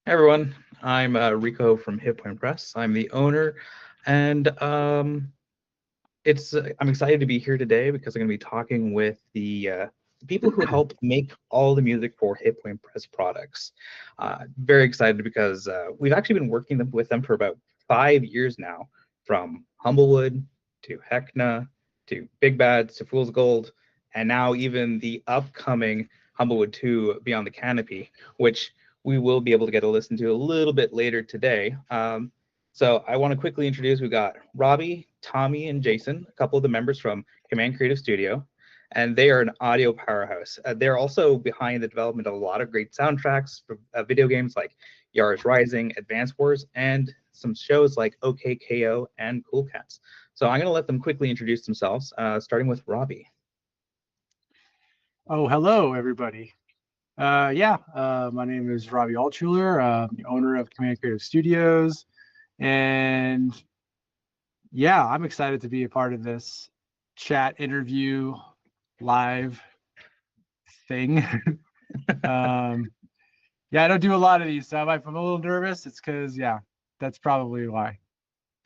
Hey everyone, I'm Rico from Hit Point Press. I'm the owner, and I'm excited to be here today because I'm going to be talking with the people who help make all the music for Hit Point Press products. Very excited because we've actually been working with them for about 5 years now, from Humblewood to Heckna to Big Bads to Fool's Gold, and now even the upcoming Humblewood 2 Beyond the Canopy, which we will be able to get a listen to a little bit later today. So I want to quickly introduce, we've got Robbie, Tommy, and Jason, a couple of the members from Command Creative Studio, and they are an audio powerhouse. They're also behind the development of a lot of great soundtracks for video games like Yara's Rising, Advance Wars, and some shows like OKKO and Cool Cats. So I'm going to let them quickly introduce themselves, starting with Robbie. Oh, hello, everybody. My name is RobbieAltschuler, the owner of Command Creative Studios. And yeah, I'm excited to be a part of this chat interview live thing. I don't do a lot of these, so if I'm a little nervous, it's because, that's probably why.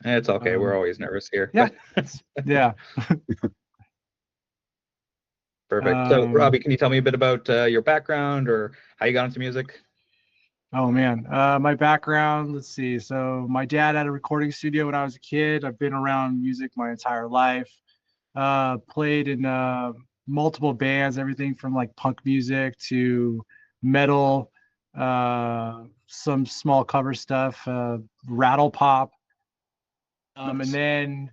It's okay. We're always nervous here. Yeah. Yeah. Perfect. So, Robbie, can you tell me a bit about your background or how you got into music? Oh, man. My background, let's see. So my dad had a recording studio when I was a kid. I've been around music my entire life. Played in multiple bands, everything from like punk music to metal, some small cover stuff, rattle pop. And then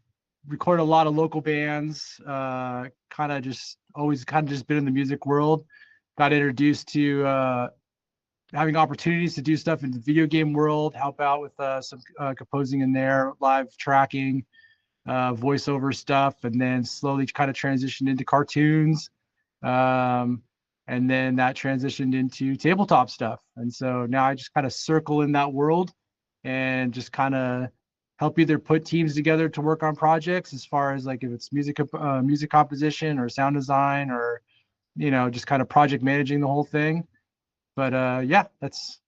recorded a lot of local bands, kind of just been in the music world. Got introduced to having opportunities to do stuff in the video game world, help out with some composing in there, live tracking, voiceover stuff, and then slowly kind of transitioned into cartoons. And then that transitioned into tabletop stuff. And so now I just kind of circle in that world and just kind of help either put teams together to work on projects, as far as like if it's music composition or sound design, or just kind of project managing the whole thing. But that's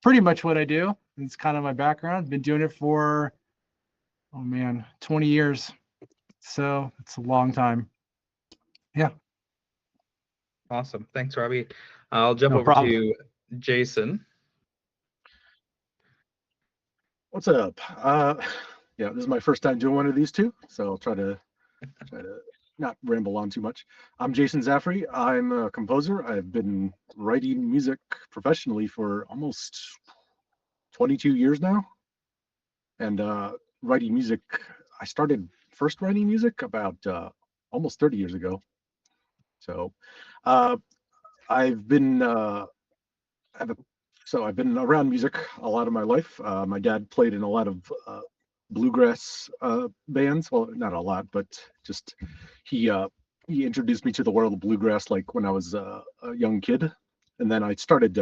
pretty much what I do. It's kind of my background. Been doing it for 20 years. So it's a long time. Yeah. Awesome. Thanks, Robbie. I'll jump over to Jason. What's up? This is my first time doing one of these two, so I'll try to not ramble on too much. I'm Jason Zaffrey. I'm a composer. I've been writing music professionally for almost 22 years now. And writing music, I started first writing music about almost 30 years ago. So I've been around music a lot of my life. My dad played in a lot of bluegrass bands. Well, not a lot, but just he introduced me to the world of bluegrass like when I was a young kid. And then I started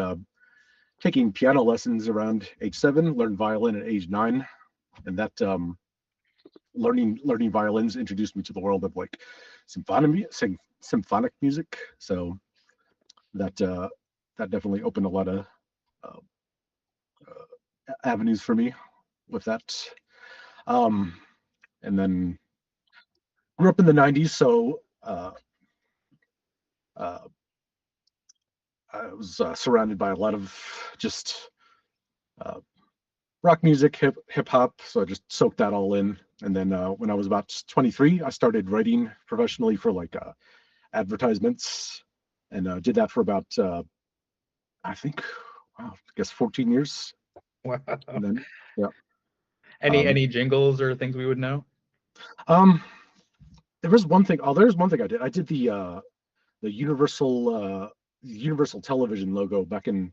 taking piano lessons around age 7, learned violin at age 9. And that learning violins introduced me to the world of like symphonic music. So that definitely opened a lot of avenues for me with that. And then grew up in the 90s, so I was surrounded by a lot of just rock music, hip hop. So I just soaked that all in. And then when I was about 23, I started writing professionally for like advertisements, and did that for about I guess 14 years. Wow. And then, yeah. Any jingles or things we would know? There's one thing I did. I did the Universal Television logo back in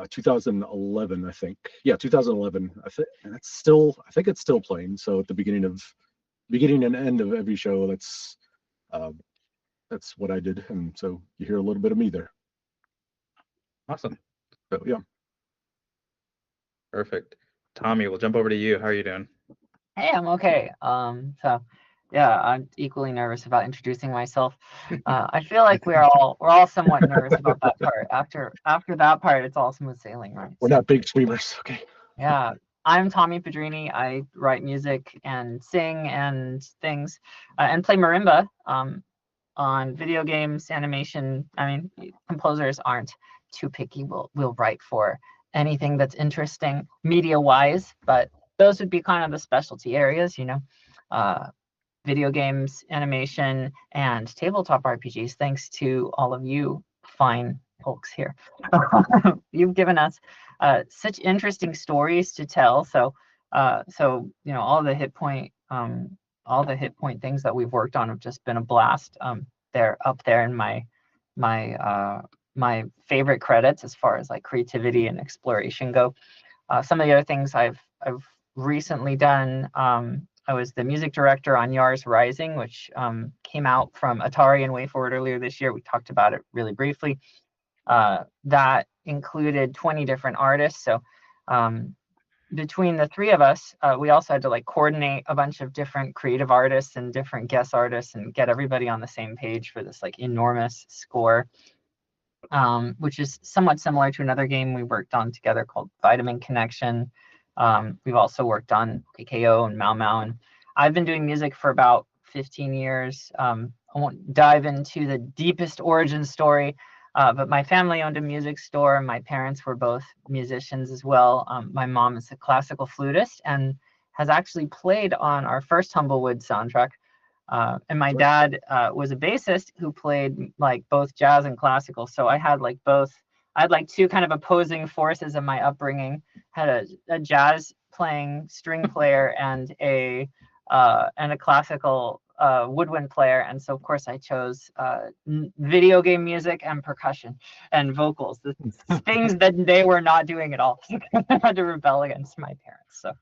2011, I think. Yeah, 2011. I think it's still playing. So at the beginning and end of every show, that's what I did, and so you hear a little bit of me there. Awesome. So yeah. Perfect. Tommy, we'll jump over to you. How are you doing? Hey, I'm okay. So Yeah, I'm equally nervous about introducing myself. I feel like we're all somewhat nervous about that part. After that part, it's all smooth sailing, right? We're not big streamers. Okay. Yeah, I'm Tommy Pedrini. I write music and sing and things, and play marimba on video games, animation. I mean, composers aren't too picky. We'll write for anything that's interesting media-wise, but those would be kind of the specialty areas, you know. Video games, animation, and tabletop RPGs, thanks to all of you fine folks here. You've given us such interesting stories to tell. So you know, all the hit point things that we've worked on have just been a blast. They're up there in my favorite credits as far as like creativity and exploration go. Some of the other things I've recently done. I was the music director on Yars Rising, which came out from Atari and WayForward earlier this year. We talked about it really briefly. That included 20 different artists. So between the three of us, we also had to like coordinate a bunch of different creative artists and different guest artists and get everybody on the same page for this like enormous score, which is somewhat similar to another game we worked on together called Vitamin Connection. We've also worked on KKO and Mau Mau, and I've been doing music for about 15 years. I won't dive into the deepest origin story, but my family owned a music store. My parents were both musicians as well. My mom is a classical flutist and has actually played on our first Humblewood soundtrack. And my dad was a bassist who played like both jazz and classical. So I had like two kind of opposing forces in my upbringing. Had a jazz playing string player and a classical woodwind player, and so of course I chose video game music and percussion and vocals, the things that they were not doing at all. I had to rebel against my parents. So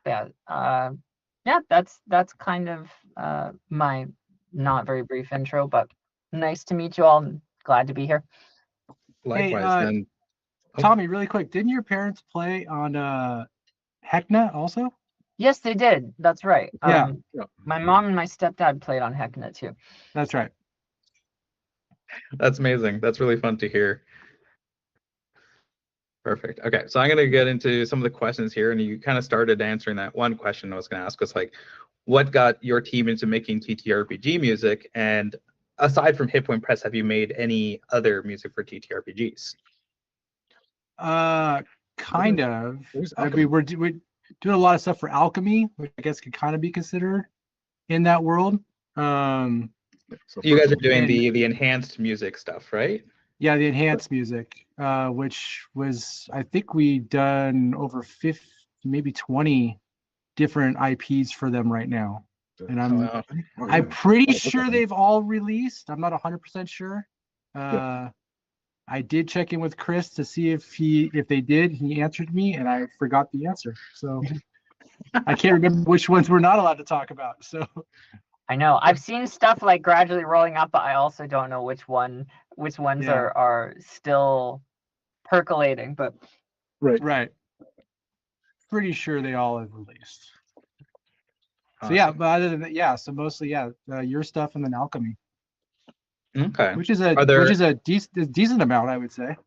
yeah, that's kind of my not very brief intro, but nice to meet you all. Glad to be here. Likewise. Hey, then Tommy, really quick, didn't your parents play on Heckna also? Yes, they did. That's right. Yeah. My mom and my stepdad played on Heckna too. That's right. That's amazing. That's really fun to hear. Perfect. Okay, so I'm going to get into some of the questions here, and you kind of started answering that one question I was going to ask, was like, what got your team into making TTRPG music? And aside from Hit Point Press, have you made any other music for TTRPGs? Kind of. I mean, we're doing a lot of stuff for Alchemy, which I guess could kind of be considered in that world. So you guys are doing the enhanced music stuff, right? Yeah, the enhanced music, which was, I think we done over 50, maybe 20 different IPs for them right now. And I'm pretty sure they've all released. I'm not 100% sure. I did check in with Chris to see if they did. He answered me, and I forgot the answer. So I can't remember which ones we're not allowed to talk about. So I know I've seen stuff like gradually rolling up, but I also don't know which ones are still percolating. But right. Pretty sure they all have released. So yeah, but other than that, yeah. So mostly, your stuff and then Alchemy. Okay. Which is a decent amount, I would say.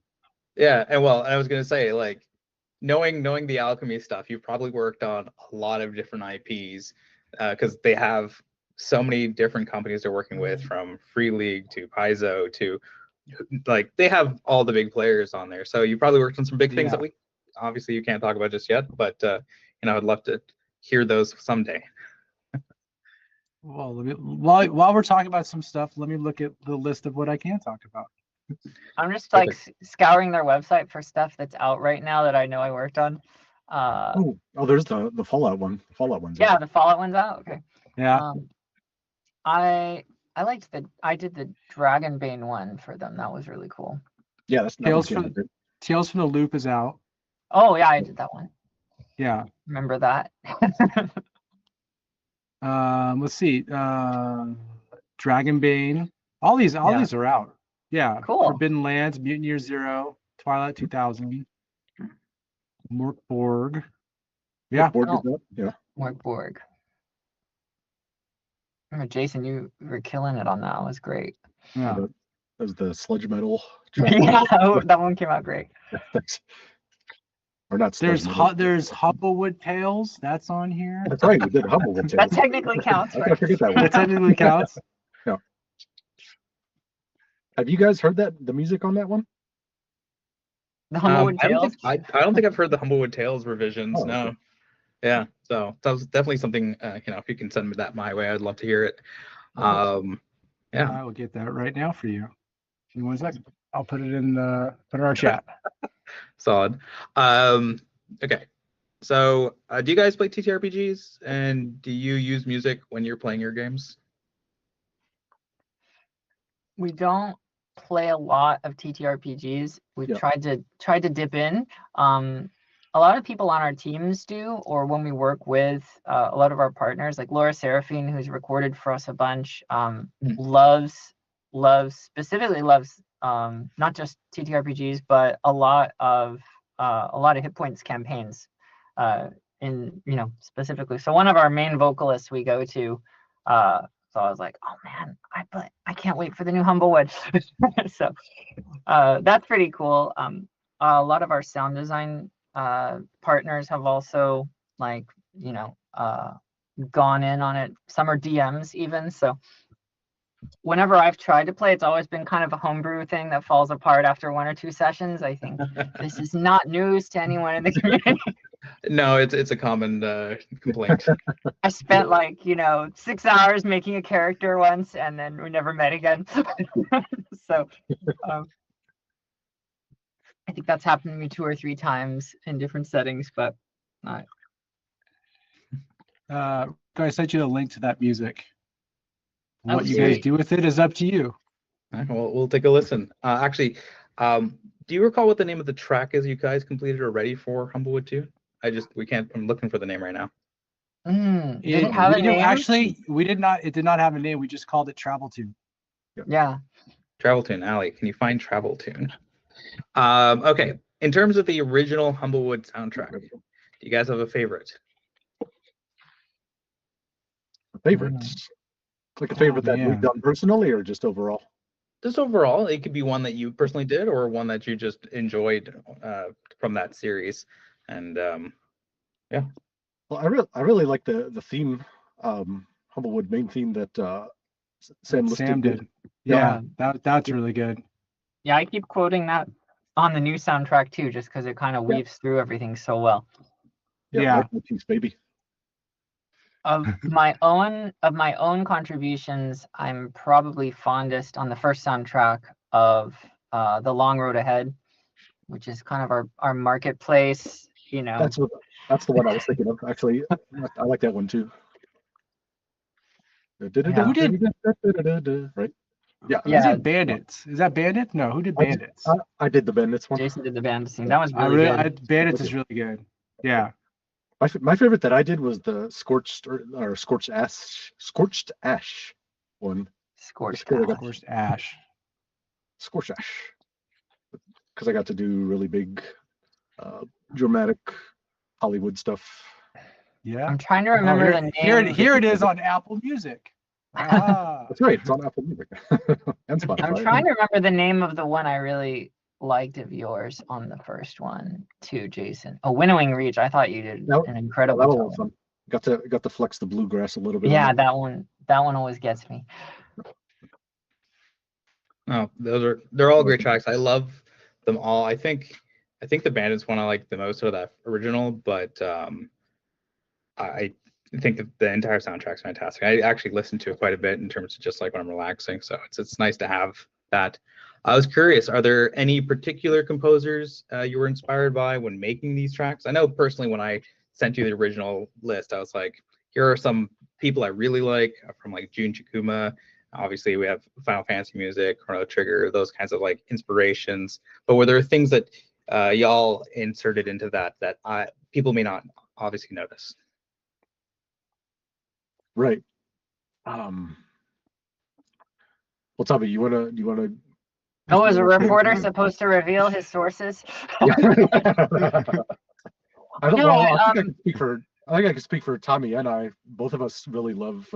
Yeah, and well, I was gonna say, like, knowing the Alchemy stuff, you've probably worked on a lot of different IPs, because they have so many different companies they're working with, from Free League to Paizo to, like, they have all the big players on there. So you probably worked on some big things that we obviously you can't talk about just yet, but I'd love to hear those someday. Well, while we're talking about some stuff, let me look at the list of what I can talk about. I'm just like scouring their website for stuff that's out right now that I know I worked on. There's the Fallout one. The Fallout one's out. out. The Fallout one's out. Okay. Yeah. I did the Dragonbane one for them. That was really cool. Yeah, that's Tales from the Loop is out. Oh yeah, I did that one. Yeah. Remember that? Let's see. Dragonbane. All these are out. Yeah. Cool. Forbidden Lands, Mutant Year Zero, Twilight 2000, Morkborg. Yeah. Morkborg is out. Yeah. Morkborg. Jason, you were killing it on that. That was great. Yeah. That was the sludge metal track. Yeah, that one came out great. Thanks. Or not sludge There's metal. there's Humblewood Tales. That's on here. That's right. We did Humblewood. That technically counts, I right? can't forget that one. That technically counts. Have you guys heard the music on that one? The Humblewood I don't Tales. think I don't think I've heard the Humblewood Tales revisions. Oh, No. okay. Yeah. So that was definitely something. If you can send me that my way, I'd love to hear it. Yeah. I will get that right now for you. Give me 1 second. I'll put it in our chat. Solid. Okay. So, do you guys play TTRPGs, and do you use music when you're playing your games? We don't play a lot of TTRPGs. We've tried to dip in. A lot of people on our teams do, or when we work with a lot of our partners, like Laura Seraphine, who's recorded for us a bunch, specifically loves not just TTRPGs, but a lot of hit points campaigns, specifically. So one of our main vocalists we go to. So I was like, oh man, I can't wait for the new Humblewood. So that's pretty cool. A lot of our sound design partners have also gone in on it. Some are DMs even. So whenever I've tried to play, it's always been kind of a homebrew thing that falls apart after 1 or 2 sessions. I think this is not news to anyone in the community. No, it's a common complaint. I spent 6 hours making a character once, and then we never met again. So I think that's happened to me 2 or 3 times in different settings, but I sent you a link to that music. Oh, What you guys do with it is up to you. Well, we'll take a listen. Actually, do you recall what the name of the track is you guys completed or ready for Humblewood 2? I'm looking for the name right now. Did it have a name? Actually, we did not. It did not have a name. We just called it Travel Tune. Yeah. Travel Tune. Allie, can you find Travel Tune? Okay. In terms of the original Humblewood soundtrack, do you guys have a favorite? Favorites. Like a favorite that we've done personally, or just overall? Just overall. It could be one that you personally did, or one that you just enjoyed from that series. And yeah. Well, I really like the theme, Humblewood main theme that Sam did. Yeah, that's really good. Yeah, I keep quoting that on the new soundtrack too, just because it kind of weaves through everything so well. Yeah. Piece, baby. Of my own contributions, I'm probably fondest on the first soundtrack of The Long Road Ahead, which is kind of our marketplace. That's the one I was thinking of. Actually, I like that one too. Who did? Right? Yeah. Who did Bandits? Is that Bandits? No, who did Bandits? I did the Bandits one. Jason did the Bandits thing. That was really good. Bandits is really good. Yeah. My favorite that I did was the Scorched Ash one. Scorched Ash. Because I got to do really big, dramatic Hollywood stuff. Yeah. I'm trying to remember the name. Here it is on Apple Music. That's right. It's on Apple Music and Spotify. I'm trying to remember the name of the one I really liked of yours on the first one too, Jason. Oh, Winnowing Reach. I thought you did an incredible job. Was fun. Got to flex the bluegrass a little bit. Yeah, that one always gets me. Oh, they're all great tracks. I love them all. I think the Bandits one I like the most of that original, but I think that the entire soundtrack's fantastic. I actually listen to it quite a bit in terms of just like when I'm relaxing. So it's nice to have that. I was curious, are there any particular composers you were inspired by when making these tracks? I know personally when I sent you the original list, I was like, here are some people I really like from like Jun Chikuma. Obviously, we have Final Fantasy music, Chrono Trigger, those kinds of like inspirations. But were there things that y'all inserted into that people may not obviously notice? Right. Well, Tommy, do you wanna? Oh, is a reporter supposed to reveal his sources? I think I can speak for Tommy and I. Both of us really love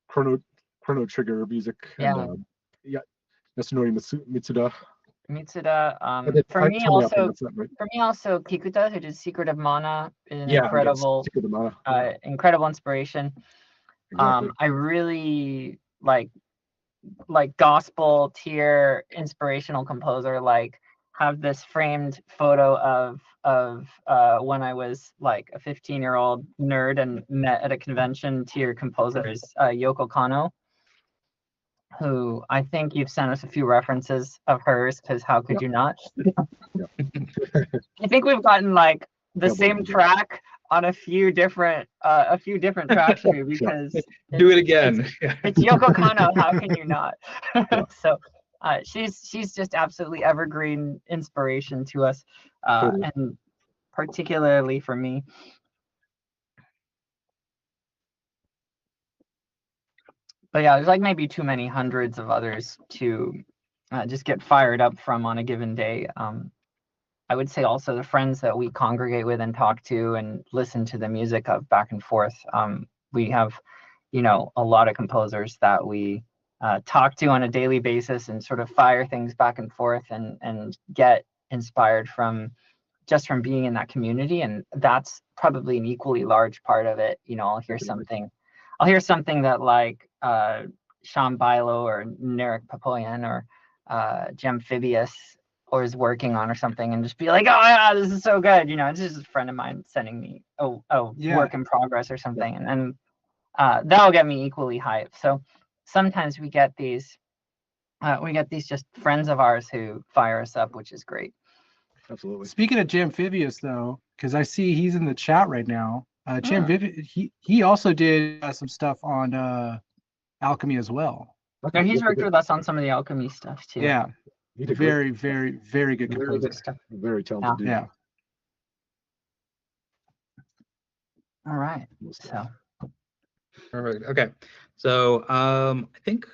Chrono Trigger music. Yeah. And, yeah, Yasunori Mitsuda. Mitsuda. For me Tell me if I also, pronounced that right. for me also, Kikuta, who did Secret of Mana, is an Yeah, incredible, Secret of Mana. incredible inspiration. Exactly. I really like gospel tier inspirational composer. Like, have this framed photo of when I was like a 15-year-old nerd and met at a convention tier composers, Yoko Kanno, who I think you've sent us a few references of hers, because how could Yeah. you not? Yeah. I think we've gotten like the Yeah, same track on a few different tracks maybe, because Do it again. it's Yoko Kanno. How can you not? So she's just absolutely evergreen inspiration to us, Totally. and particularly for me. But yeah, there's like maybe too many hundreds of others to just get fired up from on a given day. I would say also the friends that we congregate with and talk to and listen to the music of back and forth. We have, a lot of composers that we talk to on a daily basis and sort of fire things back and forth and get inspired from being in that community. And that's probably an equally large part of it. I'll hear something that like Sean Bilo or Narek Papoyan or Jemphibious or is working on or something, and just be like, oh yeah, this is so good. It's just a friend of mine sending me a work in progress or something, and that'll get me equally hyped. So sometimes we get these just friends of ours who fire us up, which is great. Absolutely. Speaking of Jemphibious, though, because I see he's in the chat right now. Jemphibious, he also did some stuff on Alchemy as well. Okay, he's worked with us on some of the Alchemy stuff too. Yeah, very, very, very good composer. Really good stuff. Very talented dude. Yeah. All right. So. Perfect. Okay. So I think,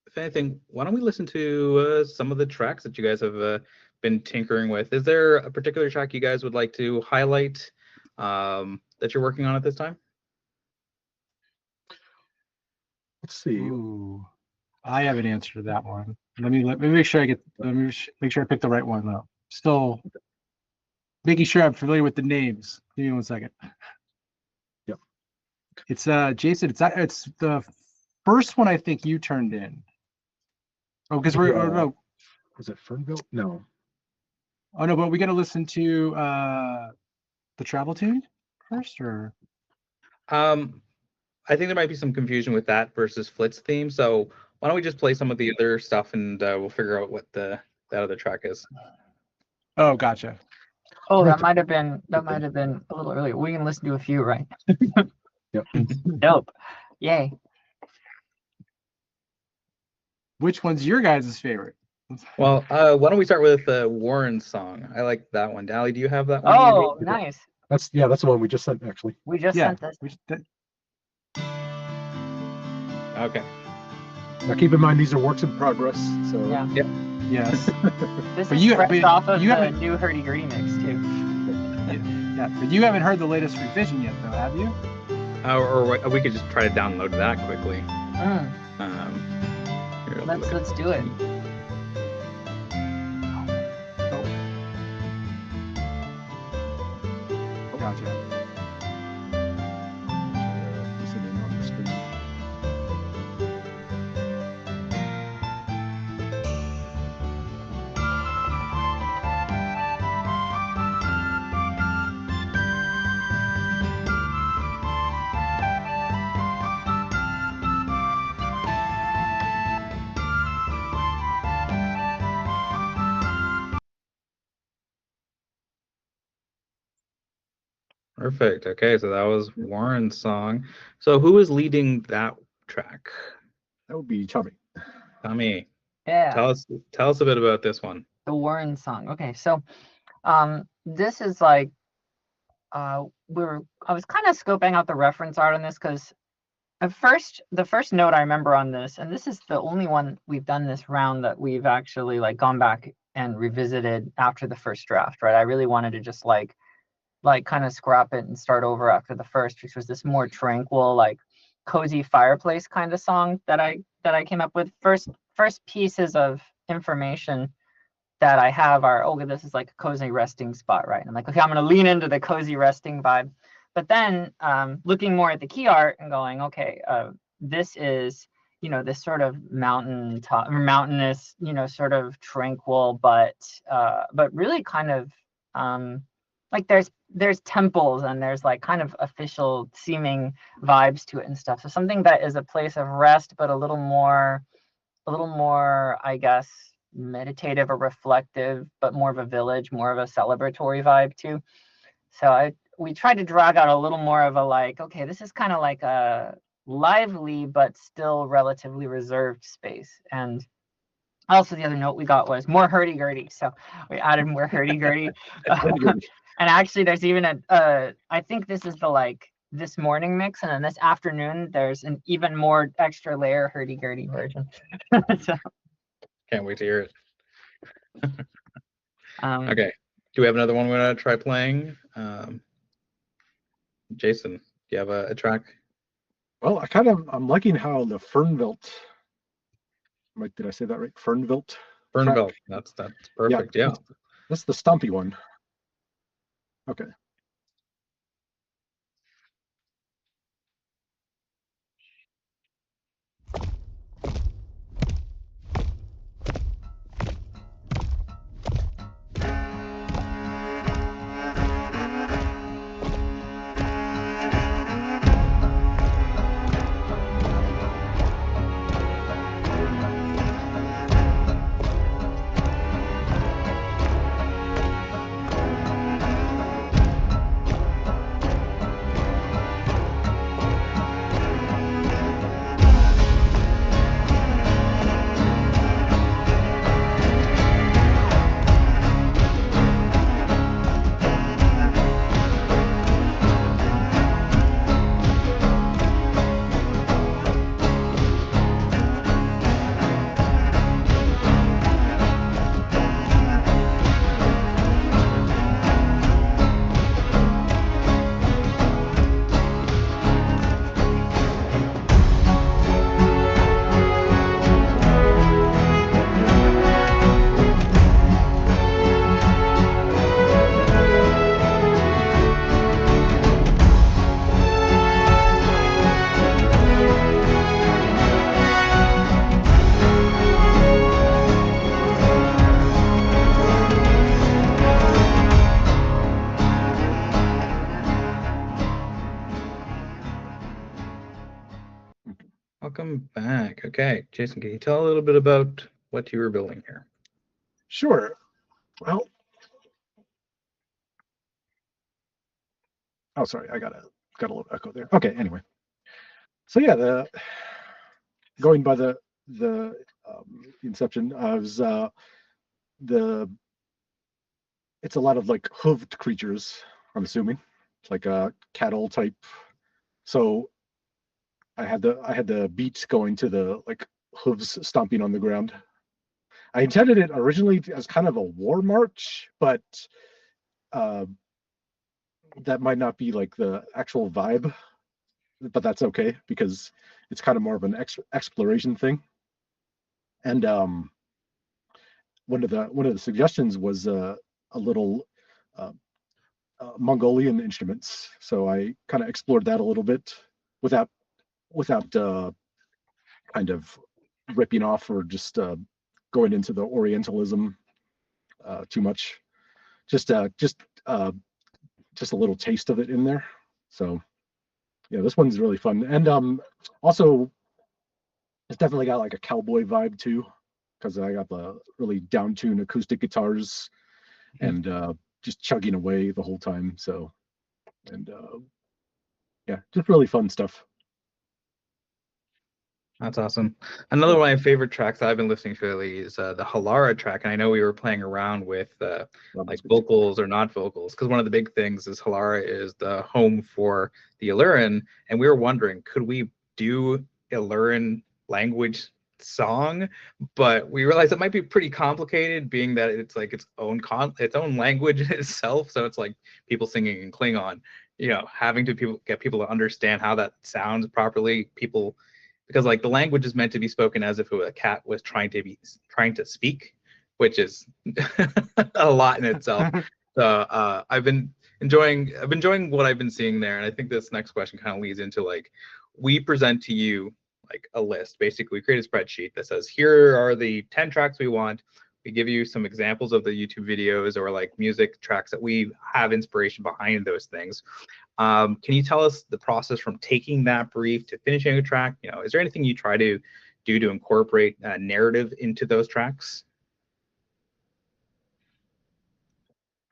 if anything, why don't we listen to some of the tracks that you guys have been tinkering with? Is there a particular track you guys would like to highlight that you're working on at this time? Let's see. Ooh, I have an answer to that one. Let me make sure make sure I pick the right one though. Still making sure I'm familiar with the names. Give me 1 second. Yep. It's Jason. It's the first one I think you turned in. Oh, because no. Was it Fernville? No. Oh no, but we got to listen to the travel tune first, or? I think there might be some confusion with that versus Flit's theme. So why don't we just play some of the other stuff, and we'll figure out what that other track is. Oh, gotcha. Oh, that might have been a little earlier. We can listen to a few, right? Yep. Dope. Yay. Which one's your guys' favorite? Well, why don't we start with Warren's song? I like that one. Allie, do you have that one? Oh, nice. That's the one we just sent actually. We just sent this. Okay. Now keep in mind these are works in progress. So Yeah. Yep. Yes. This But is you- fresh but off of you the haven't- new Hurdy Gurdy mix too. Yeah, but you haven't heard the latest revision yet, though, have you? Or we could just try to download that quickly. Here, Let's do it. Gotcha. Listen in on the screen. Perfect. Okay, so that was Warren's song. So who is leading that track? That would be Tommy. Tommy, Yeah. tell us a bit about this one. The Warren song. Okay, so this is like I was kind of scoping out the reference art on this, because the first note I remember on this, and this is the only one we've done this round that we've actually like gone back and revisited after the first draft, right? I really wanted to just like kind of scrap it and start over after the first, which was this more tranquil, like cozy fireplace kind of song that I came up with. First pieces of information that I have are, okay, this is like a cozy resting spot, right? And I'm like, okay, I'm gonna lean into the cozy resting vibe. But then looking more at the key art and going, okay, this is, this sort of mountainous, sort of tranquil, but really kind of like there's temples and there's like kind of official seeming vibes to it and stuff. So something that is a place of rest, but a little more, I guess, meditative or reflective, but more of a village, more of a celebratory vibe too. So we tried to drag out a little more of a like, okay, this is kind of like a lively but still relatively reserved space. And also the other note we got was more hurdy-gurdy. So we added more hurdy-gurdy. And actually there's even I think this is the this morning mix, and then this afternoon there's an even more extra layer hurdy-gurdy version. So, can't wait to hear it. Okay, do we have another one we're gonna try playing? Jason, do you have a track? Well, I'm liking how the Fernvelt. Did I say that right? Fernvelt. Fernvelt. That's perfect. Yeah. That's the stompy one. Okay. Welcome back. Okay, Jason, can you tell a little bit about what you were building here? Sure. Well, oh, sorry, I got a little echo there. Okay, anyway. So yeah, going by the inception was it's a lot of like hooved creatures, I'm assuming. It's like a cattle type. So I had the beat going to the like hooves stomping on the ground. I intended it originally as kind of a war march, but that might not be like the actual vibe, but that's okay because it's kind of more of an exploration thing. And one of the suggestions was a little Mongolian instruments, so I kind of explored that a little bit without kind of ripping off or just going into the Orientalism too much. Just a little taste of it in there. So yeah, this one's really fun. And also it's definitely got like a cowboy vibe too, because I got the really down-tuned acoustic guitars and just chugging away the whole time. So, and yeah, just really fun stuff. That's awesome. Another one of my favorite tracks I've been listening to lately is the Halara track, and I know we were playing around with like vocals or not vocals, because one of the big things is Halara is the home for the Illyrian, and we were wondering, could we do Illyrian language song? But we realized it might be pretty complicated, being that it's like its own language itself. So it's like people singing in Klingon. having to get people to understand how that sounds properly. Because like the language is meant to be spoken as if a cat was trying to speak, which is a lot in itself. So I've been enjoying what I've been seeing there, and I think this next question kind of leads into like, we present to you like a list. Basically, we create a spreadsheet that says, here are the 10 tracks we want. We give you some examples of the YouTube videos or like music tracks that we have inspiration behind those things. Can you tell us the process from taking that brief to finishing a track? Is there anything you try to do to incorporate narrative into those tracks?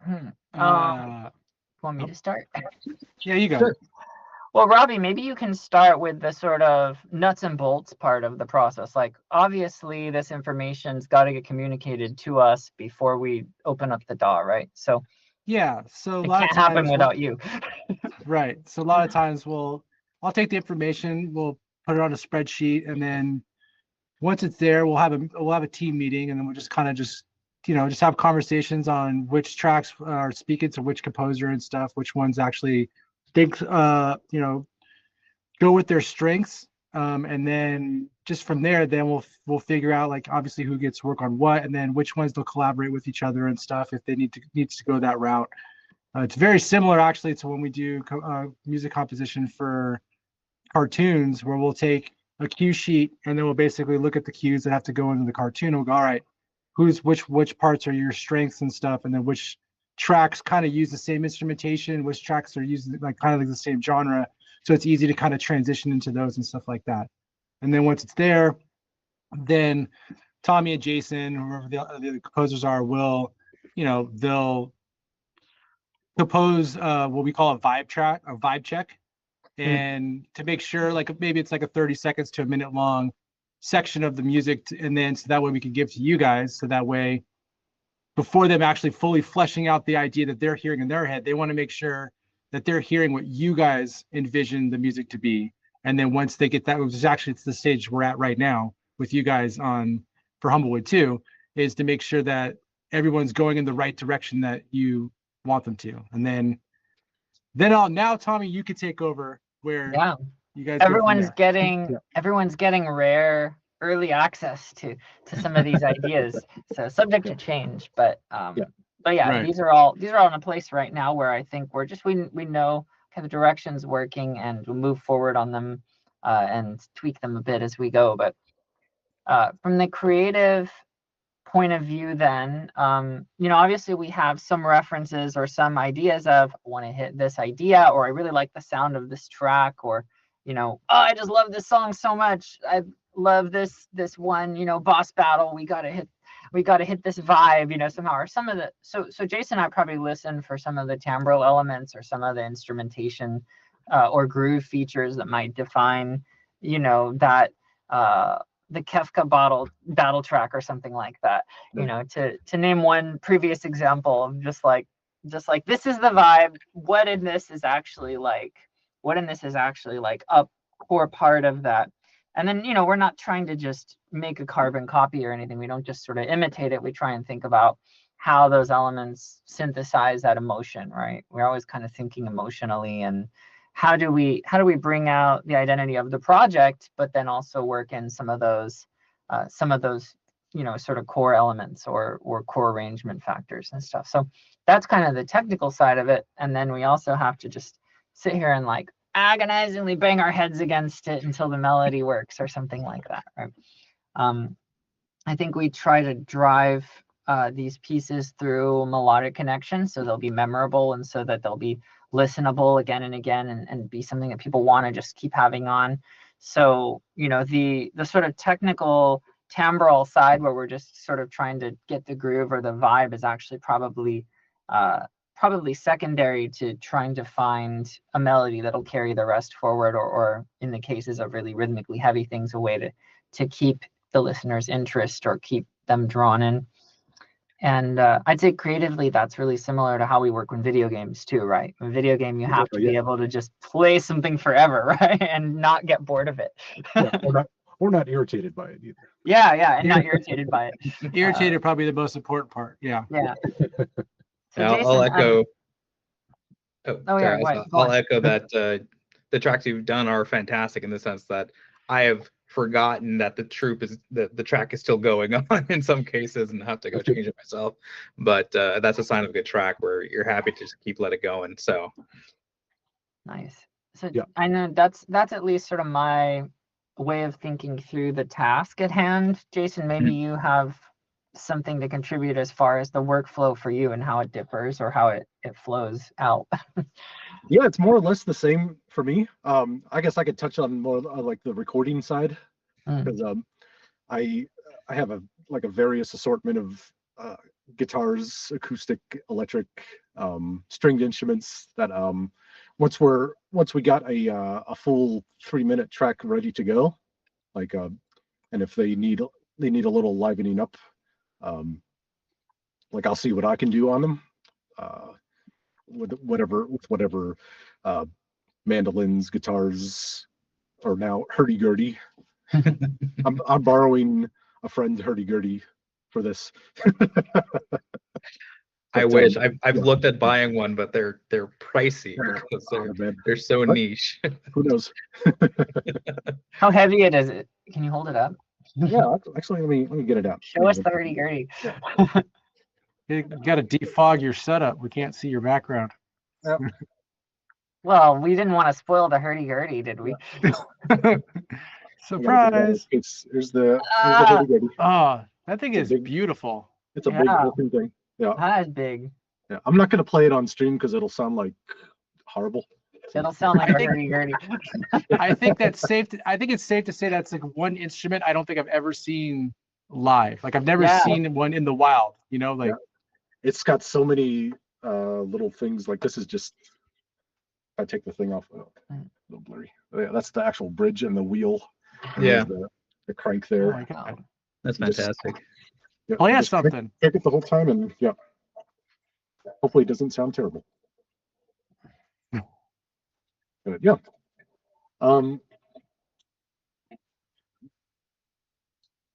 Want me to start? Yeah, you go. Sure. Well, Robbie, maybe you can start with the sort of nuts and bolts part of the process. Like, obviously, this information's got to get communicated to us before we open up the DAW, right? So yeah, so it can't happen without you. Right. So a lot of times I'll take the information, we'll put it on a spreadsheet, and then once it's there, we'll have a team meeting, and then we'll just kind of just have conversations on which tracks are speaking to which composer and stuff, which ones actually think go with their strengths, and then just from there, then we'll figure out like obviously who gets work on what, and then which ones they'll collaborate with each other and stuff if they needs to go that route. It's very similar actually to when we do music composition for cartoons, where we'll take a cue sheet and then we'll basically look at the cues that have to go into the cartoon, and we'll go, all right, which parts are your strengths and stuff, and then which tracks kind of use the same instrumentation, which tracks are using like kind of like the same genre, so it's easy to kind of transition into those and stuff like that. And then once it's there, then Tommy and Jason, whoever the other composers are, will they'll compose what we call a vibe check, and to make sure, like maybe it's like a 30 seconds to a minute long section of the music, and then so that way we can give to you guys, so that way before them actually fully fleshing out the idea that they're hearing in their head, they want to make sure that they're hearing what you guys envision the music to be. And then once they get that, which is actually it's the stage we're at right now with you guys for Humblewood 2, is to make sure that everyone's going in the right direction that you want them to. And then now Tommy, you could take over where you guys everyone's getting rare early access to some of these ideas, so subject to change, but right. these are all in a place right now where I think we know kind of directions working, and we'll move forward on them and tweak them a bit as we go. But from the creative point of view, then obviously we have some references or some ideas of, I want to hit this idea, or I really like the sound of this track, or I just love this song so much, I love this one boss battle, we gotta hit this vibe somehow, or some of the so Jason and I probably listen for some of the timbral elements or some of the instrumentation or groove features that might define that the Kefka battle track or something like that. To name one previous example of just like this is the vibe, what in this is actually like a core part of that. And then, we're not trying to just make a carbon copy or anything. We don't just sort of imitate it. We try and think about how those elements synthesize that emotion, right? We're always kind of thinking emotionally, and how do we bring out the identity of the project, but then also work in some of those sort of core elements or core arrangement factors and stuff. So that's kind of the technical side of it. And then we also have to just sit here and like agonizingly bang our heads against it until the melody works or something like that, right? I think we try to drive these pieces through melodic connection, so they'll be memorable and so that they'll be listenable again and again, and be something that people want to just keep having on. So the sort of technical timbral side, where we're just sort of trying to get the groove or the vibe, is actually probably secondary to trying to find a melody that'll carry the rest forward, or in the cases of really rhythmically heavy things, a way to keep the listener's interest or keep them drawn in. And I'd say creatively, that's really similar to how we work with video games too, right? In a video game, you have to be able to just play something forever, right? And not get bored of it. Or not irritated by it either. Yeah, and not irritated by it. Irritated, probably the most important part. Yeah. So yeah, Jason, I'll echo. Oh, Oh, sorry. yeah, right, go I'll on. echo that the tracks you've done are fantastic in the sense that I have forgotten that the track is still going on in some cases and have to go change it myself. But that's a sign of a good track where you're happy to just keep let it going. So Nice. So Yeah. I know that's at least sort of my way of thinking through the task at hand. Jason, maybe you have something to contribute as far as the workflow for you and how it differs or how it flows out. Yeah, it's more or less the same for me. I guess I could touch on more like the recording side because I have a various assortment of guitars, acoustic, electric, stringed instruments that once we got a full 3-minute track ready to go, like and if they need a little livening up, like I'll see what I can do on them. With whatever mandolins, guitars, or now hurdy-gurdy. I'm borrowing a friend's hurdy-gurdy for this. I But, wish I've yeah. looked at buying one, but they're pricey because they're so What? niche. Who knows? How heavy is it? Can you hold it up? Yeah, actually, let me get it out. Show us the hurdy-gurdy. Yeah. You got to defog your setup. We can't see your background. Yep. Well, we didn't want to spoil the hurdy-gurdy, did we? Surprise! Here's the hurdy-gurdy. Oh, that thing is big- beautiful. It's a Yeah. big looking thing. Yeah. That is big. Yeah. I'm not gonna play it on stream because it'll sound like horrible. It'll sound like I a think- hurdy-gurdy. I think it's safe to say that's like one instrument I don't think I've ever seen live. Like I've never Yeah. seen one in the wild. You know, like It's got so many little things. Like this is just. I take the thing off. Oh, a little blurry. Yeah, that's the actual bridge and the wheel. And Yeah. there's the crank oh there. my god. That's You just- fantastic. Yeah, Oh yeah, just crank something. it the whole time, and yeah. Hopefully, it doesn't sound terrible. But yeah. Like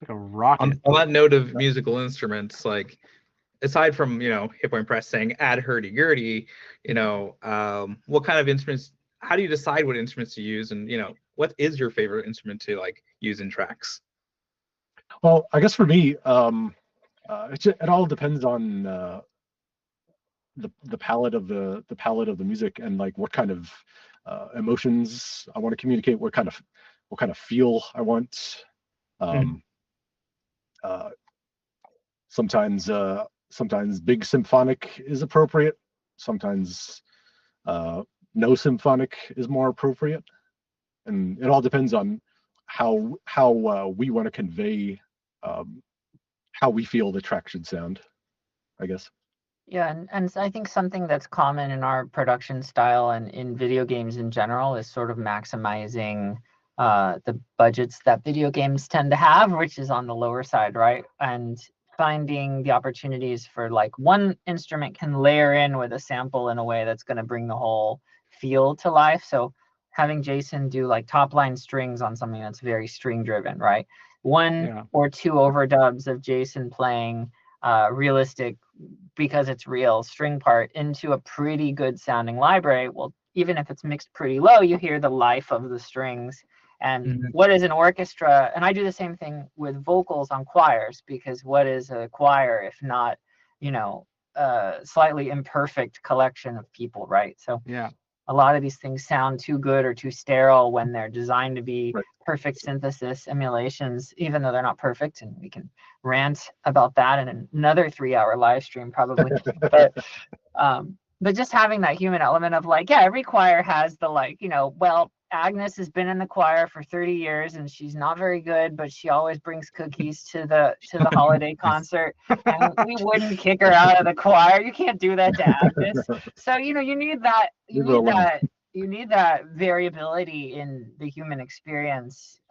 a rocket. On that note of musical instruments, like aside from Hit Point Press saying add hurdy-gurdy, what kind of instruments? How do you decide what instruments to use, and what is your favorite instrument to like use in tracks? Well, I guess for me, it all depends on the palette of the music and like what kind of emotions I want to communicate, what kind of feel I want. Sometimes big symphonic is appropriate. Sometimes no symphonic is more appropriate, and it all depends on how we want to convey how we feel the track should sound, I guess. Yeah, and I think something that's common in our production style and in video games in general is sort of maximizing the budgets that video games tend to have, which is on the lower side, right? And finding the opportunities for like one instrument can layer in with a sample in a way that's going to bring the whole feel to life. So having Jason do like top line strings on something that's very string driven, right? One or two overdubs of Jason playing realistic, because it's real, string part into a pretty good sounding library. Well, even if it's mixed pretty low, you hear the life of the strings. And what is an orchestra? And I do the same thing with vocals on choirs, because what is a choir if not, slightly imperfect collection of people, right? So yeah, a lot of these things sound too good or too sterile when they're designed to be perfect synthesis emulations, even though they're not perfect. And we can rant about that in another 3-hour live stream probably. But just having that human element of like, yeah, every choir has the like, well, Agnes has been in the choir for 30 years and she's not very good, but she always brings cookies to the holiday concert. And we wouldn't kick her out of the choir. You can't do that to Agnes. So, you need that, you need that variability in the human experience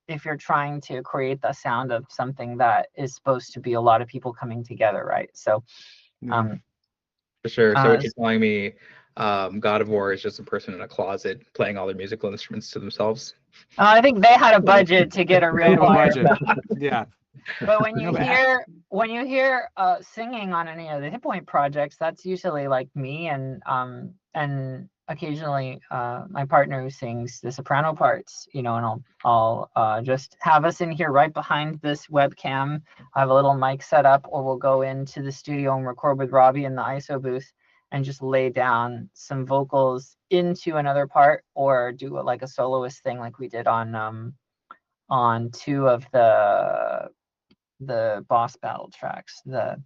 if you're trying to create the sound of something that is supposed to be a lot of people coming together, right? So, for sure. So what you're telling me, God of War is just a person in a closet playing all their musical instruments to themselves? I think they had a budget to get a real choir. Yeah. But when you No, but hear singing on any of the Hit Point projects, that's usually like me and occasionally my partner who sings the soprano parts, and I'll just have us in here right behind this webcam. I have a little mic set up, or we'll go into the studio and record with Robbie in the ISO booth and just lay down some vocals into another part, or do like a soloist thing like we did on two of the boss battle tracks. What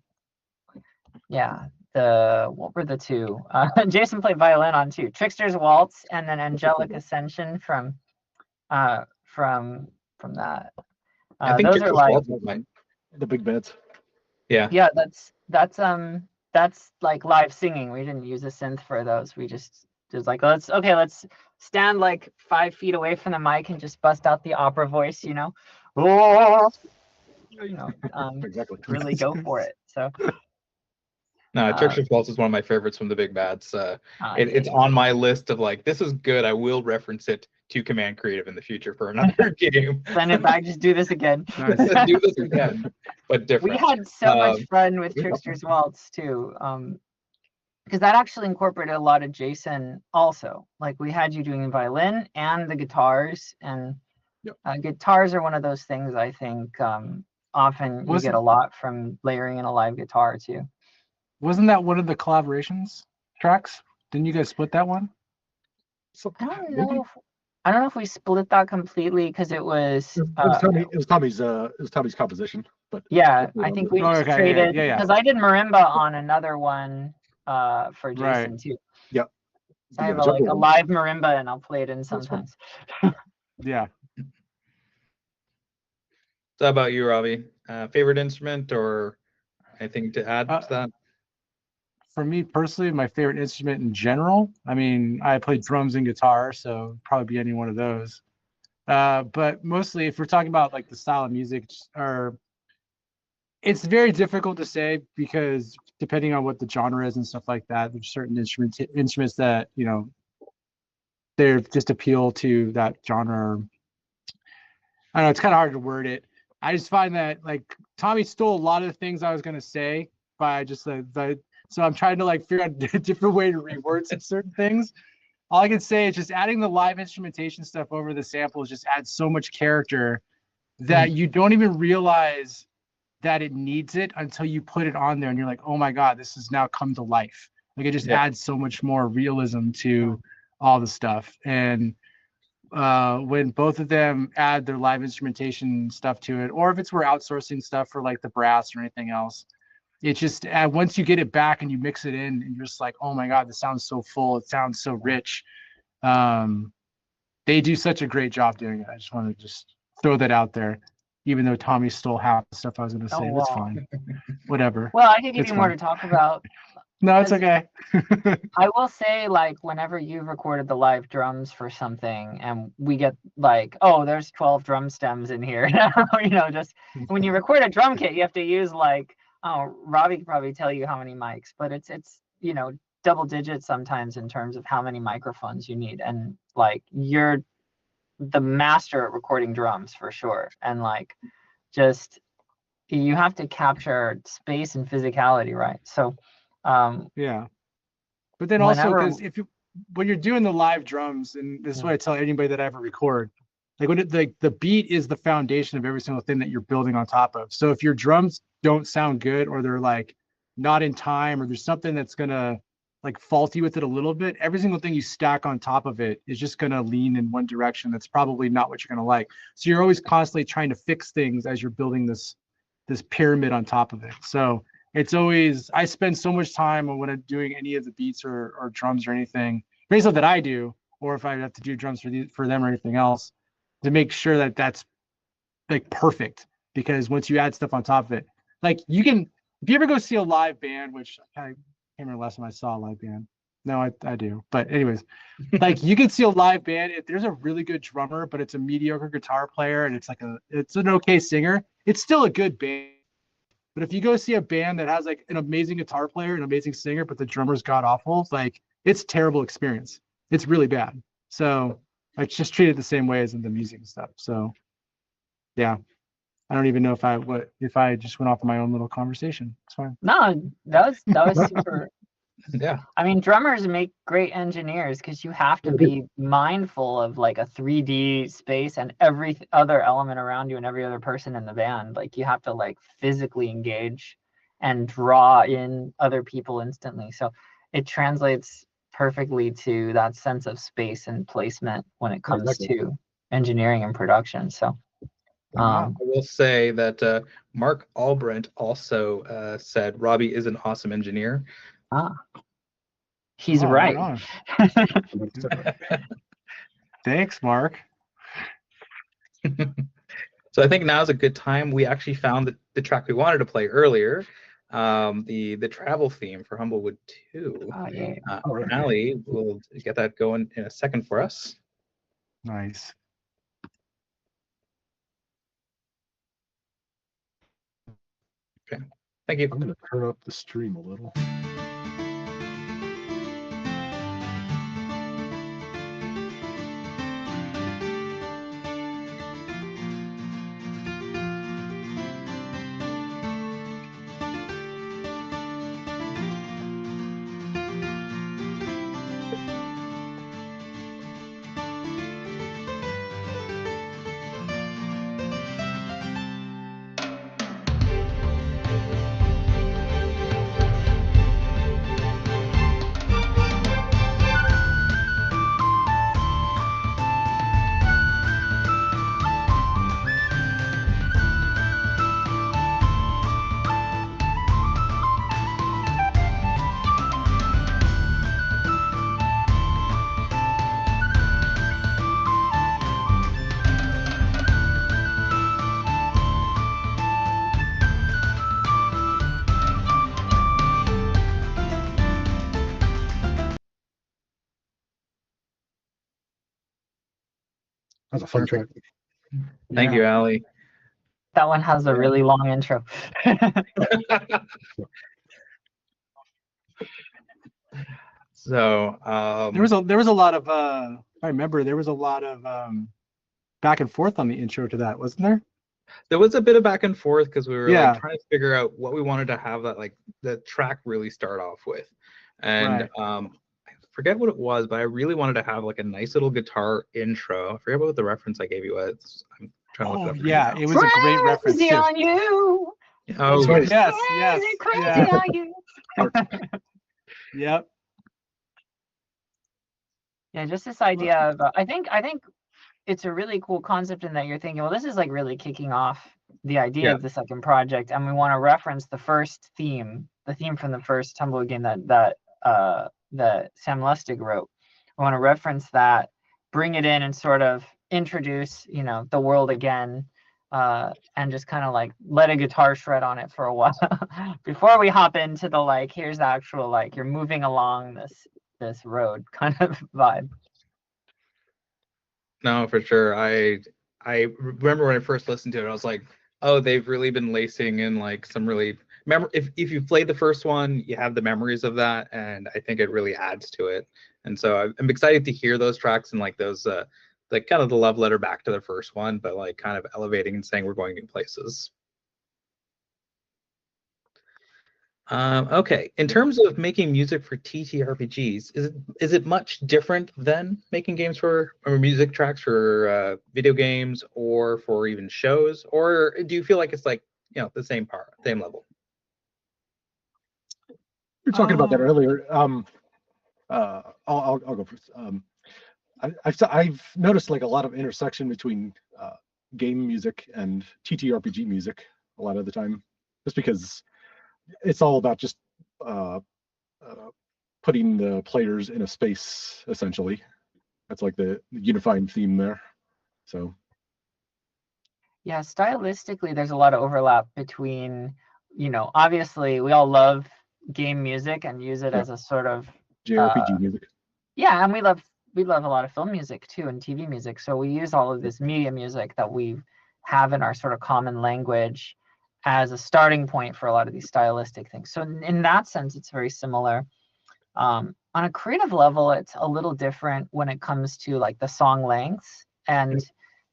were the two? Jason played violin on two, Trickster's Waltz and then Angelic Ascension from that. I think Those Trickster's are like, Waltz was mine. The big beds. Yeah. that's like live singing. We didn't use a synth for those. We just like, let's stand like 5 feet away from the mic and just bust out the opera voice, oh, Exactly. really go for it. So No, Trickster's Waltz is one of my favorites from the Big Bads. It's thank on my list of like, this is good. I will reference it to Command Creative in the future for another game. Send it back. Just do this again. Do this again, but different. We had so much fun with Trickster's Waltz too, because that actually incorporated a lot of Jason also. Like we had you doing violin and the guitars, and guitars are one of those things I think often you get a lot from layering in a live guitar too. Wasn't that one of the collaborations tracks? Didn't you guys split that one? I don't know if we split that completely, because it was Tommy's composition. But I think we just traded, because I did marimba on another one for Jason too. Yep. So I have a live marimba and I'll play it in sometimes. Yeah. So how about you, Robbie? Favorite instrument or anything to add to that? For me personally, my favorite instrument in general, I mean, I play drums and guitar, so probably be any one of those. But mostly, if we're talking about like the style of music, it's very difficult to say, because depending on what the genre is and stuff like that, there's certain instruments that they're just appeal to that genre. I don't know, it's kind of hard to word it. I just find that like Tommy stole a lot of the things I was gonna say by just so I'm trying to like figure out a different way to reword some certain things. All I can say is just adding the live instrumentation stuff over the samples just adds so much character that you don't even realize that it needs it until you put it on there and you're like, oh my God, this has now come to life. Like it just adds so much more realism to all the stuff. And when both of them add their live instrumentation stuff to it, or if we're outsourcing stuff for like the brass or anything else, it just once you get it back and you mix it in, and you're just like, oh my God, this sounds so full. It sounds so rich. They do such a great job doing it. I just want to just throw that out there, even though Tommy stole half the stuff I was going to say. That's fine. Whatever. Well, I could give you more to talk about. No, it's okay. I will say, like, whenever you've recorded the live drums for something and we get like, oh, there's 12 drum stems in here, just when you record a drum kit, you have to use like, Robbie could probably tell you how many mics, but it's double digits sometimes in terms of how many microphones you need. And like, you're the master at recording drums for sure. And like, just, you have to capture space and physicality, right? So, yeah. But then also, because when you're doing the live drums, and this is what I tell anybody that I ever record, like when the beat is the foundation of every single thing that you're building on top of. So if your drums don't sound good, or they're like not in time, or there's something that's gonna like faulty with it a little bit, every single thing you stack on top of it is just gonna lean in one direction that's probably not what you're gonna like. So you're always constantly trying to fix things as you're building this pyramid on top of it. So it's always, I spend so much time when I'm doing any of the beats or drums or anything, basically that I do, or if I have to do drums for them or anything else, to make sure that that's like perfect. Because once you add stuff on top of it, like you can, if you ever go see a live band, which I can't remember the last time I saw a live band. No, I do. But anyways, like you can see a live band if there's a really good drummer, but it's a mediocre guitar player and it's an okay singer, it's still a good band. But if you go see a band that has like an amazing guitar player, an amazing singer, but the drummer's god awful, like it's a terrible experience. It's really bad. So I just treat it the same way as in the music and stuff. So yeah, I don't even know if I just went off on my own little conversation. It's fine. No, that was super. Yeah. I mean, drummers make great engineers because you have to be mindful of like a 3D space and every other element around you and every other person in the band. Like you have to like physically engage and draw in other people instantly. So it translates perfectly to that sense of space and placement when it comes to engineering and production. So I will say that Mark Albrecht also said Robbie is an awesome engineer. He's right. Thanks, Mark. So I think now is a good time. We actually found the track we wanted to play earlier, the travel theme for Humblewood 2. Yeah. Allie will get that going in a second for us. Nice. Okay, thank you. I'm going to turn up the stream a little. That's a fun track. Thank you, Allie. That one has a really long intro. So there was a lot of I remember there was a lot of back and forth on the intro to that, wasn't there? There was a bit of back and forth because we were like trying to figure out what we wanted to have that like the track really start off with, and I forget what it was, but I really wanted to have like a nice little guitar intro. I forget what the reference I gave you was. I'm trying to look it up. Yeah, it was a great reference too. On you. Oh yes. Crazy on you. Yep. Yeah, just this idea of I think it's a really cool concept in that you're thinking, well, this is like really kicking off the idea of the second project, and we want to reference the first theme, the theme from the first Humblewood game that Sam Lustig wrote. I want to reference that, bring it in, and sort of introduce, the world again, and just kind of like let a guitar shred on it for a while before we hop into the like, here's the actual like you're moving along this road kind of vibe. No, for sure. I remember when I first listened to it, I was like, oh, they've really been lacing in like some really if you played the first one, you have the memories of that, and I think it really adds to it. And so I'm excited to hear those tracks and like those like kind of the love letter back to the first one, but like kind of elevating and saying we're going new places. Okay, in terms of making music for TTRPGs, is it much different than making games or music tracks for video games or for even shows, or do you feel like it's like the same level? We were talking about that earlier. I'll go first. I've noticed like a lot of intersection between game music and TTRPG music a lot of the time, just because it's all about just putting the players in a space, essentially. That's like the unifying theme there. So yeah, stylistically there's a lot of overlap between, obviously we all love game music and use it as a sort of JRPG music. Yeah, and we love a lot of film music too and TV music. So we use all of this media music that we have in our sort of common language as a starting point for a lot of these stylistic things. So in that sense, it's very similar. On a creative level, it's a little different when it comes to like the song lengths and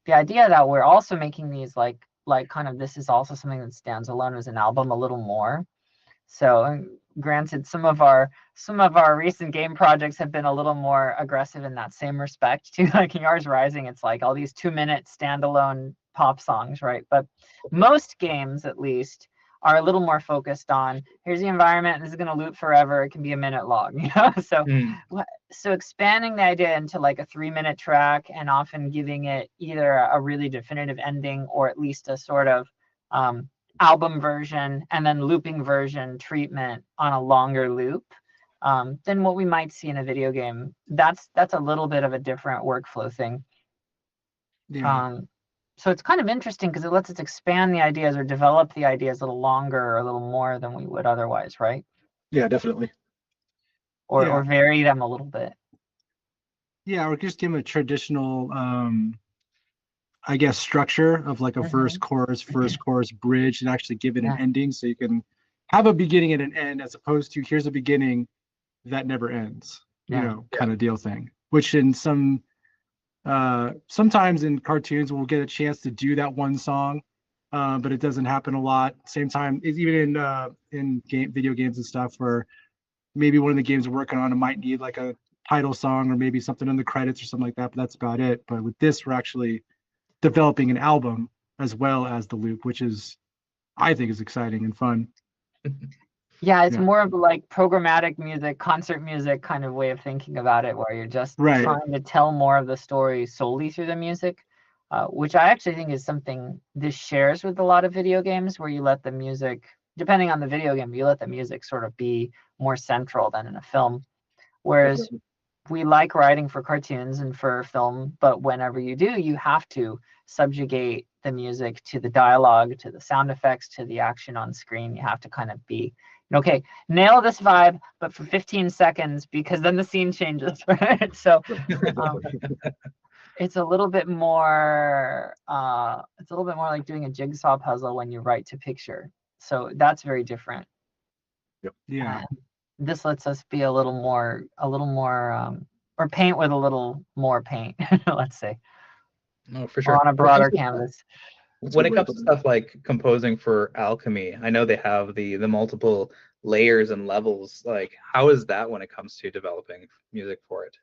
the idea that we're also making these like like kind of this is also something that stands alone as an album a little more. So granted, some of our recent game projects have been a little more aggressive in that same respect too. Like in Yars Rising, it's like all these 2-minute standalone pop songs, right? But most games, at least, are a little more focused on here's the environment, this is going to loop forever, it can be a minute long, you know. So expanding the idea into like a 3-minute track and often giving it either a really definitive ending or at least a sort of album version and then looping version treatment on a longer loop than what we might see in a video game. That's a little bit of a different workflow thing. So it's kind of interesting because it lets us expand the ideas or develop the ideas a little longer or a little more than we would otherwise, right? Yeah, definitely. Or vary them a little bit. Yeah, or just give them a traditional, I guess, structure of like a verse, chorus, bridge, and actually give it an ending, so you can have a beginning and an end, as opposed to here's a beginning that never ends, you know, kind of deal thing. Which in some sometimes in cartoons we'll get a chance to do that one song, but it doesn't happen a lot. Same time, even in video games and stuff, where maybe one of the games we're working on, it might need like a title song or maybe something in the credits or something like that, but that's about it. But with this, we're actually developing an album as well as the loop, which is, I think, is exciting and fun. Yeah, it's more of like programmatic music, concert music kind of way of thinking about it, where you're just trying to tell more of the story solely through the music, which I actually think is something this shares with a lot of video games, where you let the music, depending on the video game, you let the music sort of be more central than in a film. Whereas we like writing for cartoons and for film, but whenever you do, you have to subjugate the music to the dialogue, to the sound effects, to the action on screen. You have to kind of be, okay, nail this vibe, but for 15 seconds, because then the scene changes, right? So it's a little bit more like doing a jigsaw puzzle when you write to picture. So that's very different. Yeah. This lets us be a little more, or paint with a little more paint, let's say. No, for sure. Or on a broader canvas. When it comes to stuff like composing for Alchemy, I know they have the multiple layers and levels. Like, how is that when it comes to developing music for it?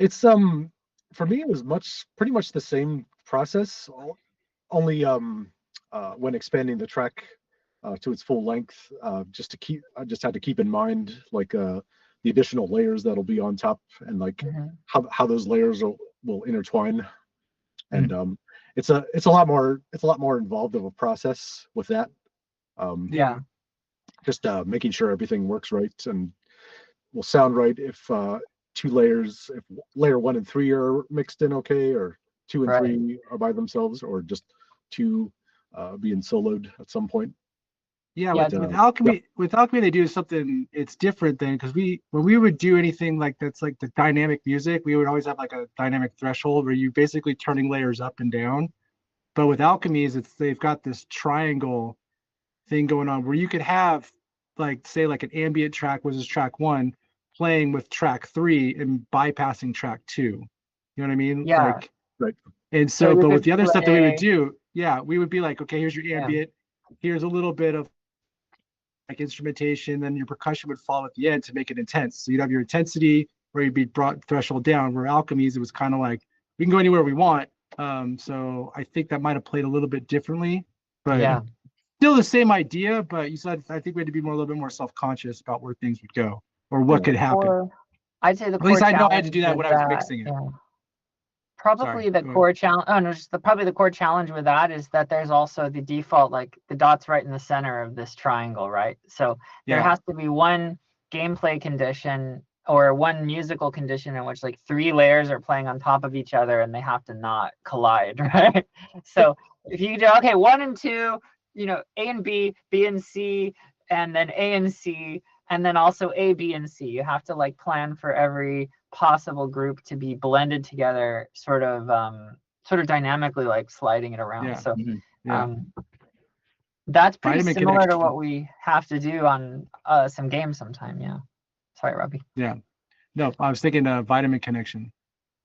It's for me, it was pretty much the same process, only when expanding the track to its full length, I just had to keep in mind like the additional layers that'll be on top, and like how those layers will intertwine, and it's a lot more involved of a process with that. Just making sure everything works right and will sound right if two layers, if layer 1 and 3 are mixed in okay, or 2 and 3 are by themselves, or just 2 being soloed at some point. With Alchemy, they do something. It's different than, because when we would do anything like that's like the dynamic music, we would always have like a dynamic threshold where you basically turning layers up and down. But with Alchemy's, they've got this triangle thing going on where you could have like, say, like an ambient track, which is track 1, playing with track 3 and bypassing track 2. You know what I mean? Yeah. Right. And so but with the other stuff that we would do, we would be like, okay, here's your ambient, here's a little bit of like instrumentation, then your percussion would follow at the end to make it intense. So you'd have your intensity where you'd be brought threshold down, where Alchemy's, it was kind of like we can go anywhere we want. So I think that might have played a little bit differently, but still the same idea. But you said, I think we had to be a little bit more self-conscious about where things would go or what could happen. I'd say at least I know I had to do that when I was mixing it. Probably the core challenge. Probably the core challenge with that is that there's also the default, like the dot's right in the center of this triangle, right? So there has to be one gameplay condition or one musical condition in which like 3 layers are playing on top of each other and they have to not collide, right? So if you do 1 and 2, A and B, B and C, and then A and C, and then also A, B, and C, you have to like plan for every possible group to be blended together, sort of dynamically, like sliding it around. So that's pretty Vitamin similar connection. to what we have to do on some games sometime. Sorry, Robbie. No, I was thinking Vitamin Connection.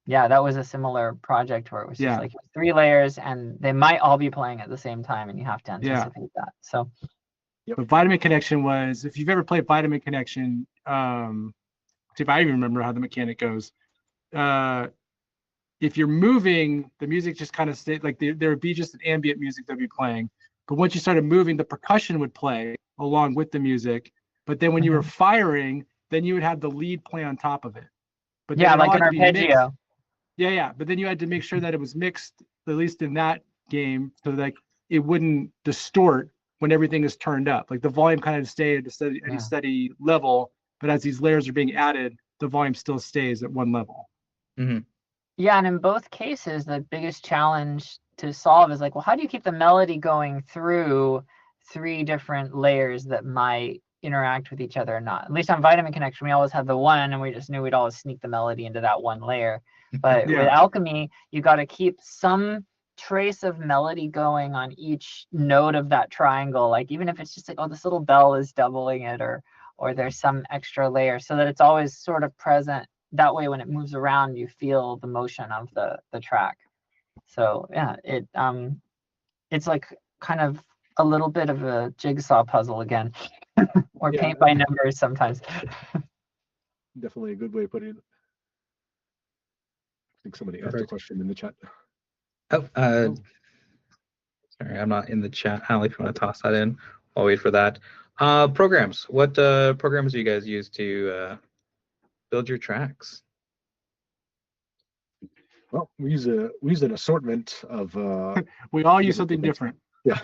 Yeah, that was a similar project where it was just Yeah. like 3 layers and they might all be playing at the same time and you have to anticipate that. So The Vitamin Connection was, if you've ever played Vitamin Connection, if I even remember how the mechanic goes, if you're moving, the music just kind of stayed, like there would be just an ambient music that'd be playing. But once you started moving, the percussion would play along with the music. But then when you were firing, then you would have the lead play on top of it. But yeah, then it all like an had to be mixed. arpeggio. Yeah. But then you had to make sure that it was mixed, at least in that game, so that it wouldn't distort when everything is turned up. Like the volume kind of stayed at a steady level, but as these layers are being added, the volume still stays at one level. Mm-hmm. Yeah, and in both cases, the biggest challenge to solve is like, well, how do you keep the melody going through 3 different layers that might interact with each other or not? At least on Vitamin Connection, we always had the one, and we just knew we'd always sneak the melody into that one layer. But with Alchemy, you got to keep some trace of melody going on each node of that triangle. Like even if it's just like, oh, this little bell is doubling it, or there's some extra layer, so that it's always sort of present. That way, when it moves around, you feel the motion of the track. So yeah, it's like kind of a little bit of a jigsaw puzzle again, or paint by numbers sometimes. Definitely a good way of putting it. I think somebody asked a question in the chat. Oh, sorry, I'm not in the chat. Allie, if you want to toss that in, I'll wait for that. Programs. What programs do you guys use to build your tracks? Well, we use an assortment of. We all use something different. Yeah.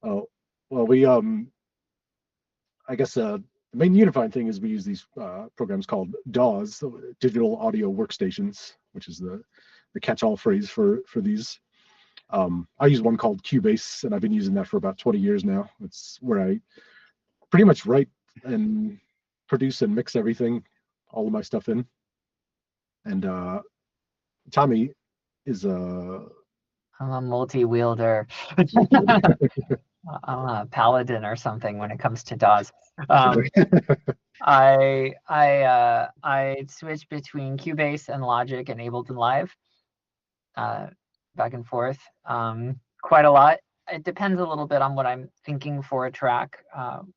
Oh well, we I guess the main unifying thing is we use these programs called DAWs, digital audio workstations, which is the catch-all phrase for these. I use one called Cubase, and I've been using that for about 20 years now. It's where I pretty much write and produce and mix everything, all of my stuff in. And Tommy is I'm a multi-wielder. I'm a paladin or something when it comes to DAWs. I switch between Cubase and Logic and Ableton Live, back and forth, quite a lot. It depends a little bit on what I'm thinking for a track.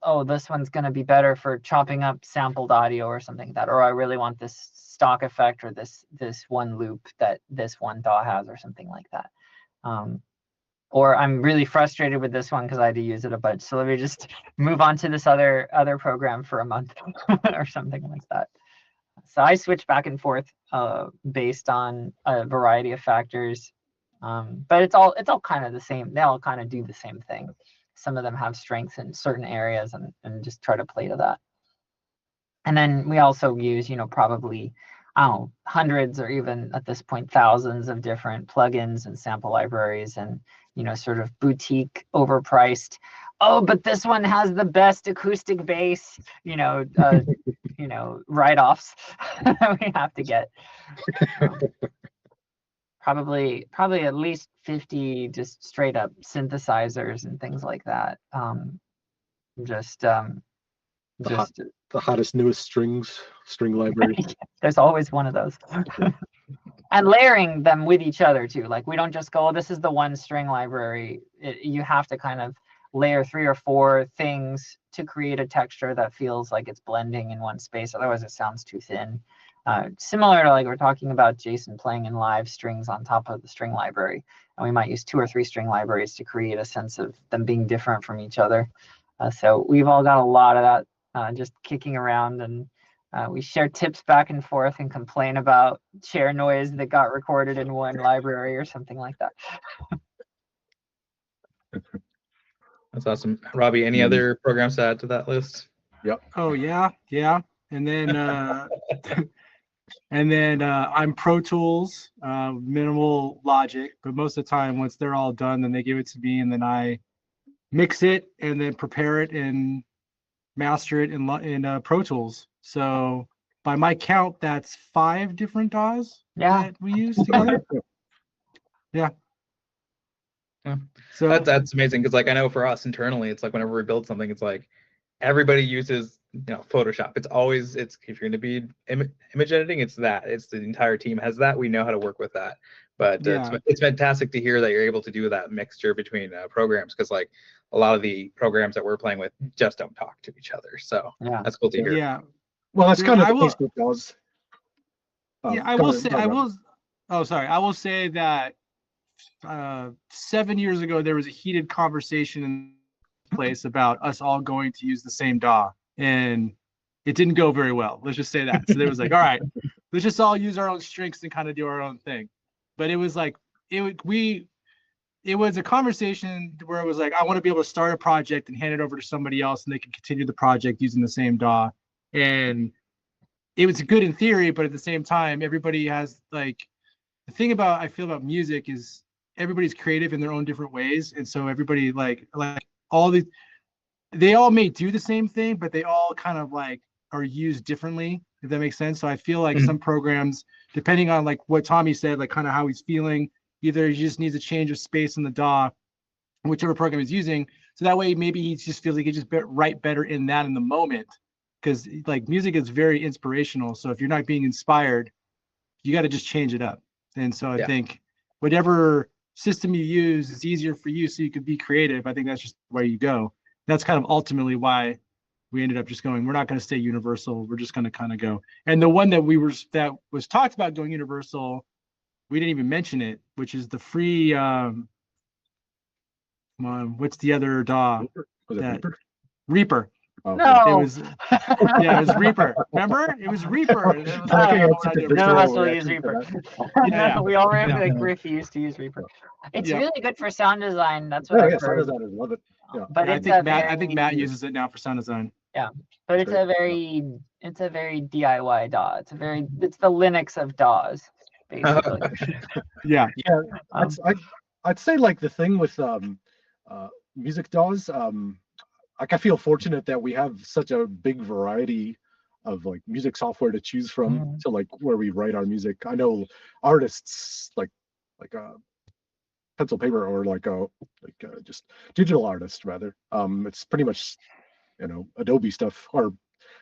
Oh, this one's going to be better for chopping up sampled audio or something like that, or I really want this stock effect or this one loop that this one DAW has or something like that. Or I'm really frustrated with this one because I had to use it a bunch, so let me just move on to this other program for a month or something like that. So I switch back and forth based on a variety of factors, but it's all kind of the same. They all kind of do the same thing. Some of them have strengths in certain areas, and just try to play to that. And then we also use, probably, I don't know, hundreds or even at this point thousands of different plugins and sample libraries, and sort of boutique, overpriced. Oh, but this one has the best acoustic bass, write-offs we have to get. Probably at least 50 just straight up synthesizers and things like that. The hottest, newest string library. There's always one of those. And layering them with each other too. Like we don't just go, oh, this is the one string library. You have to kind of layer 3 or 4 things to create a texture that feels like it's blending in one space. Otherwise it sounds too thin. Similar to like we're talking about Jason playing in live strings on top of the string library. And we might use 2 or 3 string libraries to create a sense of them being different from each other. So we've all got a lot of that just kicking around, and we share tips back and forth and complain about chair noise that got recorded in one library or something like that. That's awesome. Robbie, any other programs to add to that list? Yep. Oh yeah. And then I'm Pro Tools, minimal Logic, but most of the time once they're all done, then they give it to me, and then I mix it and then prepare it and master it in Pro Tools. So by my count, that's 5 different DAWs that we use together. Yeah. So that's amazing, because like I know for us internally, it's like whenever we build something, it's like everybody uses Photoshop. It's always, if you're going to be image editing, it's the entire team has that. We know how to work with that. But it's fantastic to hear that you're able to do that mixture between programs, because like a lot of the programs that we're playing with just don't talk to each other. So that's cool to hear. Yeah. Well, that's kind of the case with those. I will say that 7 years ago there was a heated conversation in place about us all going to use the same DAW, and it didn't go very well. Let's just say that. So there was like, all right, let's just all use our own strengths and kind of do our own thing. But it was like it was a conversation where it was like, I want to be able to start a project and hand it over to somebody else, and they can continue the project using the same DAW. And it was good in theory, but at the same time, everybody has like, the thing about I feel about music is everybody's creative in their own different ways, and so everybody like they all may do the same thing, but they all kind of like are used differently, if that makes sense. So I feel like some programs, depending on like what Tommy said, like kind of how he's feeling, either he just needs a change of space in the DAW, whichever program he's using, so that way maybe he just feels like he just write better in that in the moment, because like music is very inspirational. So if you're not being inspired, you got to just change it up. And so I think whatever system you use is easier for you, so you can be creative. I think that's just where you go. That's kind of ultimately why we ended up just going, we're not going to stay universal. We're just going to kind of go. And the one that was talked about going universal, we didn't even mention it, which is the free, what's the other DAW? Was it Reaper? Reaper. No. It was Reaper. Remember? It was Reaper. None of us will use Reaper. We all remember that Griff used to use Reaper. It's really good for sound design. That's what I've heard. Sound designers love it. Yeah. But I think Matt uses it now for sound design. Yeah, but it's a very DIY DAW. It's the Linux of DAWs, basically. Yeah. I'd say like the thing with music DAWs, like I feel fortunate that we have such a big variety of like music software to choose from to like where we write our music. I know artists like pencil paper or just digital artists rather. It's pretty much Adobe stuff, or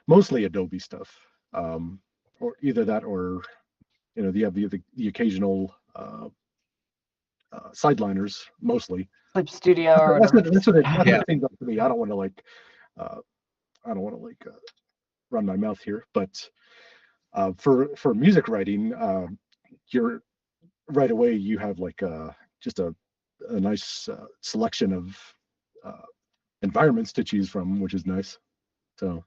mostly Adobe stuff, or either that or you have the occasional sideliners mostly. Clip Studio or that's whatever. what it seems up to me. I don't want to run my mouth here, but for music writing, you're right away you have like just a nice selection of environments to choose from, which is nice. So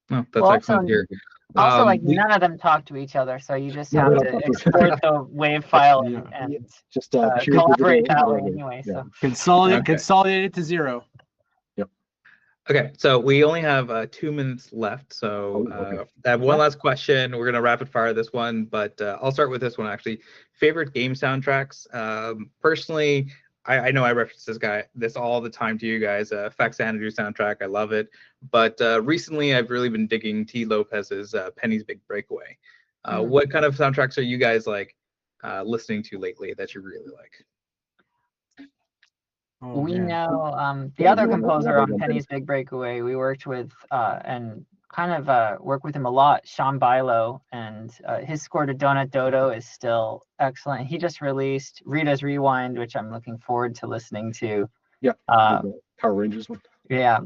that's excellent here. Also, none of them talk to each other, so you just have to export the WAV file and just collaborate that way anyway. Yeah. So Consolidate it to 0. Yep. Okay, so we only have 2 minutes left. So I have one last question. We're gonna rapid fire this one, but I'll start with this one actually. Favorite game soundtracks? Personally, I know I reference this all the time to you guys. Fax Xanadu soundtrack, I love it. But recently, I've really been digging T. Lopez's Penny's Big Breakaway. What kind of soundtracks are you guys like listening to lately that you really like? We know the other composer on Penny's Big Breakaway. We worked with and kind of work with him a lot, Sean Bilo, and his score to Donut Dodo is still excellent. He just released Rita's Rewind, which I'm looking forward to listening to. Yeah, the Power Rangers one. Yeah.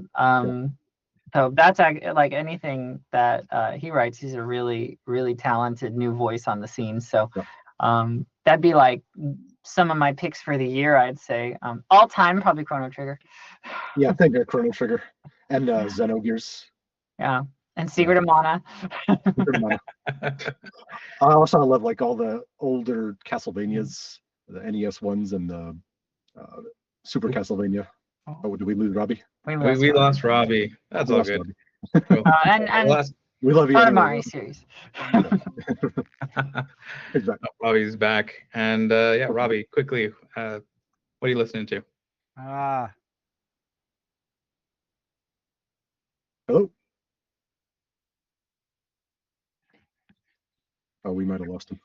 So that's like anything that he writes. He's a really, really talented new voice on the scene. So that'd be like some of my picks for the year, I'd say. All time, probably Chrono Trigger. Yeah, I think Chrono Trigger and Xenogears. Yeah. And Secret of Mana. I also love like all the older Castlevanias, the NES ones and the Super Castlevania. Oh, did we lose Robbie? We lost Robbie. That's all good. Cool. And we love you. Katamari series. Exactly. Robbie's back. And Robbie, quickly, what are you listening to? Hello? Oh, we might have lost him.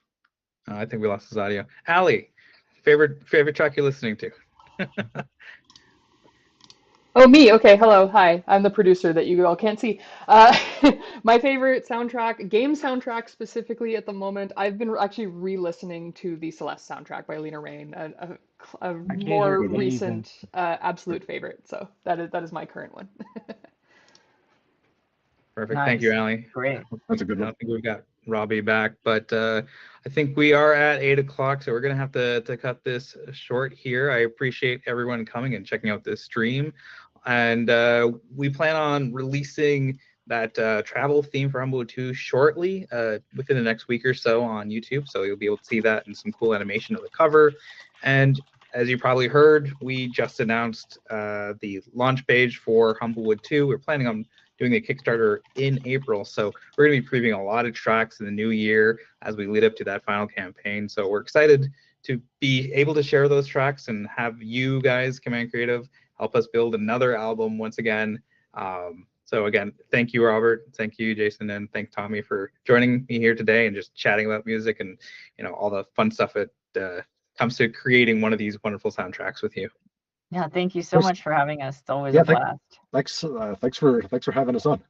I think we lost his audio. Allie, favorite track you're listening to? Oh, me. Okay. Hello. Hi. I'm the producer that you all can't see. Uh, my favorite soundtrack, game soundtrack specifically at the moment, I've been actually re-listening to the Celeste soundtrack by Lena Raine, a Arcade more Amazing. recent absolute favorite. So that is my current one. Perfect. Thank you, Nice. Allie. Great. That's a good I one. don't think we've got Robbie back, but I think we are at 8 o'clock, so we're gonna have to cut this short here. I appreciate everyone coming and checking out this stream, and we plan on releasing that travel theme for Humblewood 2 shortly, within the next week or so on YouTube. So you'll be able to see that and some cool animation of the cover. And as you probably heard, we just announced the launch page for Humblewood 2. We're planning on doing a Kickstarter in April. So we're going to be previewing a lot of tracks in the new year as we lead up to that final campaign. So we're excited to be able to share those tracks and have you guys, Command Creative, help us build another album once again. So again, thank you, Robert. Thank you, Jason, and thank Tommy for joining me here today and just chatting about music and all the fun stuff that comes to creating one of these wonderful soundtracks with you. Yeah, thank you so Yes. much for having us. It's always Yeah, a blast. thanks for having us on.